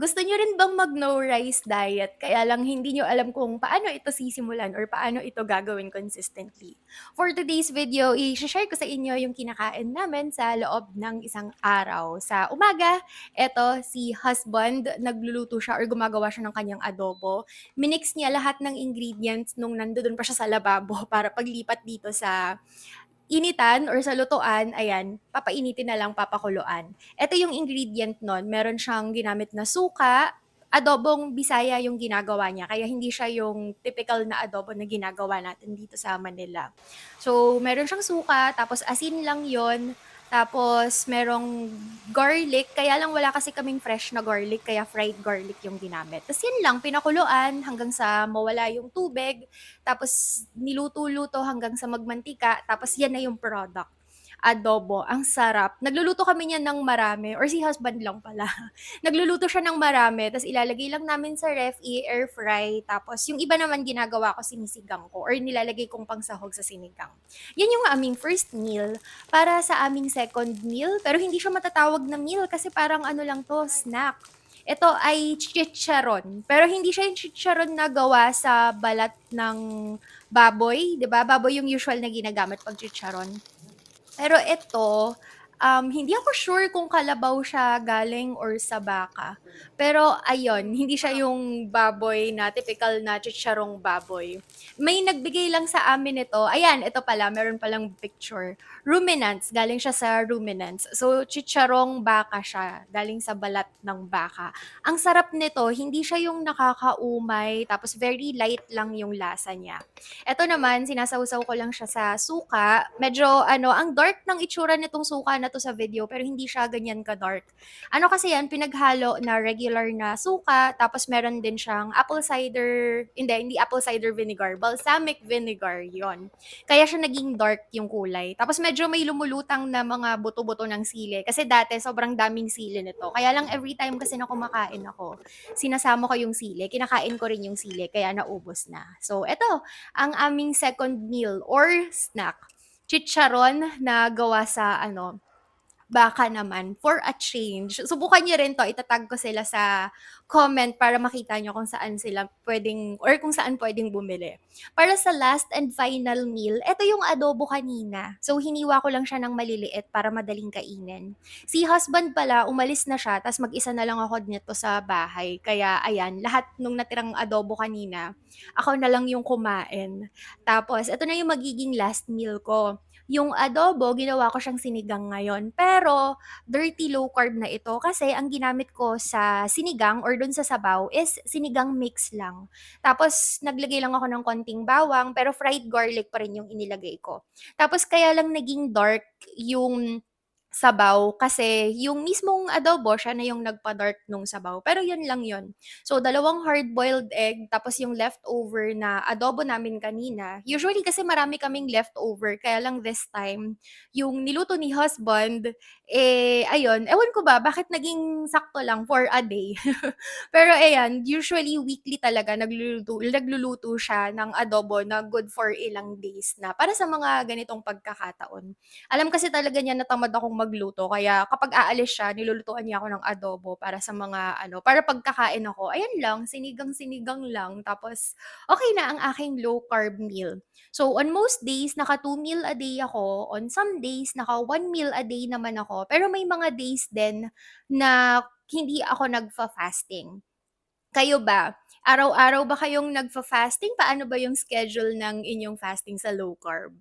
Gusto niyo rin bang mag-no rice diet kaya lang hindi niyo alam kung paano ito sisimulan or paano ito gagawin consistently? For today's video, i-share ko sa inyo yung kinakain namin sa loob ng isang araw. Sa umaga, eto si husband, nagluluto siya or gumagawa siya ng kanyang adobo. Minix niya lahat ng ingredients nung nandoon pa siya sa lababo para paglipat dito sa initan or sa lutuan, ayan, papainitin na lang, papakuluan. Ito yung ingredient nun, meron siyang ginamit na suka, adobong Bisaya yung ginagawa niya, kaya hindi siya yung typical na adobo na ginagawa natin dito sa Manila. So, meron siyang suka, tapos asin lang yon, tapos merong garlic, kaya lang wala kasi kaming fresh na garlic, kaya fried garlic yung ginamit. Tapos yun lang, pinakuluan hanggang sa mawala yung tubig, tapos niluto-luto hanggang sa magmantika, tapos yan na yung product. Adobo, ang sarap. Nagluluto kami niyan ng marami, or si husband lang pala. Nagluluto siya ng marami, tapos ilalagay lang namin sa ref, i-air fry, tapos yung iba naman ginagawa ko sinisigang ko, or nilalagay kong pangsahog sa sinigang. Yan yung aming first meal. Para sa aming second meal, pero hindi siya matatawag na meal kasi parang ano lang to, snack. Ito ay chicharon. Pero hindi siya yung chicharon na gawa sa balat ng baboy, 'di ba? Baboy yung usual na ginagamit pag chicharon. Pero ito, hindi ako sure kung kalabaw siya galing or sa baka. Pero ayun, hindi siya yung baboy na typical na chicharong baboy. May nagbigay lang sa amin ito. Ayan, ito pala, meron palang picture. Ruminants, galing siya sa ruminants. So, chicharong baka siya, galing sa balat ng baka. Ang sarap nito, hindi siya yung nakakaumay, tapos very light lang yung lasa niya. Eto naman, sinasawsaw ko lang siya sa suka. Medyo ano, ang dark ng itsura nitong suka na 'to sa video, pero hindi siya ganyan ka-dark. Ano kasi yan, pinaghalo na regular na suka, tapos meron din siyang apple cider, hindi apple cider vinegar, balsamic vinegar, yon. Kaya siya naging dark yung kulay. Tapos medyo may lumulutang na mga buto-buto ng sili. Kasi dati, sobrang daming sili nito. Kaya lang every time kasi na kumakain ako, sinasama ko yung sili. Kinakain ko rin yung sili, kaya naubos na. So, eto, ang aming second meal or snack. Chicharon na gawa sa ano, baka naman for a change. Subukan niyo rin 'to, itatag ko sila sa comment para makita niyo kung saan sila puwedeng or kung saan puwedeng bumili. Para sa last and final meal, eto yung adobo kanina. So, hiniwa ko lang siya ng maliliit para madaling kainin. Si husband pala umalis na siya ta's mag-isa na lang ako nito sa bahay. Kaya ayan, lahat nung natirang adobo kanina, ako na lang yung kumain. Tapos eto na yung magiging last meal ko. Yung adobo, ginawa ko siyang sinigang ngayon. Pero, dirty low carb na ito kasi ang ginamit ko sa sinigang or dun sa sabaw is sinigang mix lang. Tapos, naglagay lang ako ng konting bawang, pero fried garlic pa rin yung inilagay ko. Tapos, kaya lang naging dark yung sabaw kasi yung mismong adobo siya na yung nagpa-dark nung sabaw, pero yun lang yun. So, dalawang hard-boiled egg tapos yung leftover na adobo namin kanina. Usually kasi marami kaming leftover kaya lang this time yung niluto ni husband, ayun, ewan ko ba bakit naging sakto lang for a day. Pero ayan, usually weekly talaga nagluluto siya ng adobo na good for ilang days na para sa mga ganitong pagkakataon. Alam kasi talaga niya na tamad akong magluto kaya kapag aalis siya nilulutuan niya ako ng adobo para sa mga ano, para pagkakain ako, ayan lang, sinigang-sinigang lang tapos okay na ang aking low carb meal. So on most days naka 2 meal a day ako, on some days naka 1 meal a day naman ako, pero may mga days din na hindi ako nagfa-fasting. Kayo ba? Araw-araw ba kayong nagfa-fasting? Paano ba yung schedule ng inyong fasting sa low carb?